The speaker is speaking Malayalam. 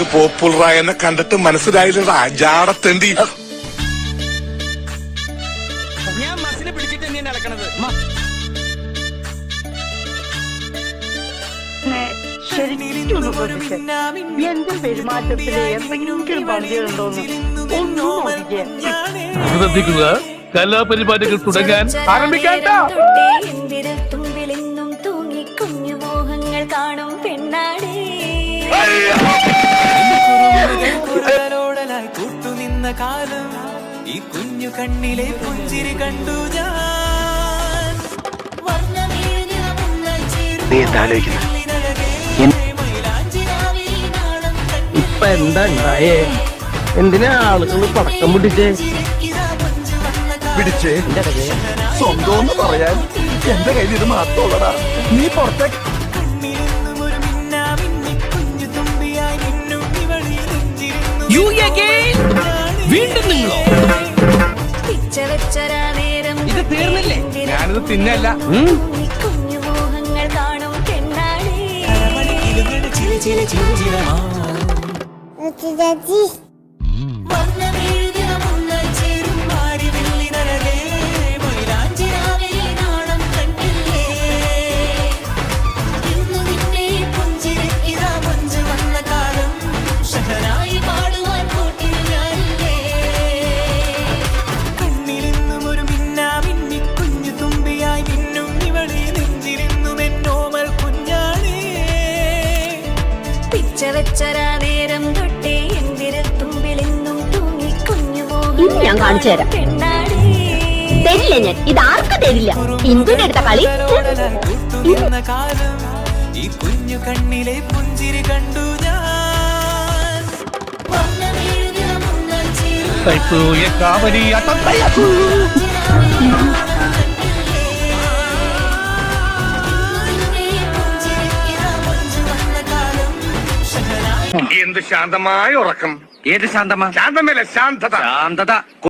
നിനക്ക് പോപ്പുലറായെന്നെ കണ്ടിട്ട് മനസ്സിലായില്ലടാ ജാടത്തേണ്ടി. ഞാൻ മസിനെ പിടിച്ചിട്ട് നീ നടക്കണത്. എന്റെ പെരുമാറ്റത്തില് എന്തെങ്കിലും പന്തികളുണ്ടോന്ന് ഒന്നും നോക്കിക്കേ. ശ്രദ്ധിക്കുക, കലാപരിപാടികൾ തുടങ്ങാൻ ആരംഭിക്കാൻ. തുമ്പിലെന്നും തൂങ്ങി കുഞ്ഞു മോഹങ്ങൾ കാണും പെണ്ണാടേ. കൂട്ടുനിന്ന കാലം ഈ കുഞ്ഞു കണ്ണിലെ പുഞ്ചിരി കണ്ടു ഞാൻ. നീ എന്താ ആലോചിക്കുന്നത്? ഇപ്പൊ എന്താ ഉണ്ടായേ? എന്തിനാ ആളുകൾ പടക്കം പിടിച്ചേ? പിടിച്ചേ സ്വന്തം പറയാൻ എന്റെ കയ്യിൽ ഇത് മാത്രമുള്ളടാ. നീ പുറത്തേക്ക് വീണ്ടും നിങ്ങളോ? ഇത് തീർന്നില്ലേ? ഞാനിത് തിന്നല്ല. കുഞ്ഞു മോഹങ്ങൾ കാണും പെണ്ണാടേ. നേരം തൊട്ടേ തുമ്പിലെന്നും തൂങ്ങി കുഞ്ഞു ഇനി ഞാൻ കാണിച്ചു തരാം. തരില്ല ഞാൻ, ഇത് ആർക്കും തരില്ല. ഇന്ദുവിന്റെ അടുത്ത കളി. ഈ കുഞ്ഞു കണ്ണിലെ പുഞ്ചിരി കണ്ടു ഞാൻ. എന്ത് ശാന്തമായ ഉറക്കം. ഏത് ശാന്തമാ? ശാന്തമല്ല ശാന്തത. ശാന്തത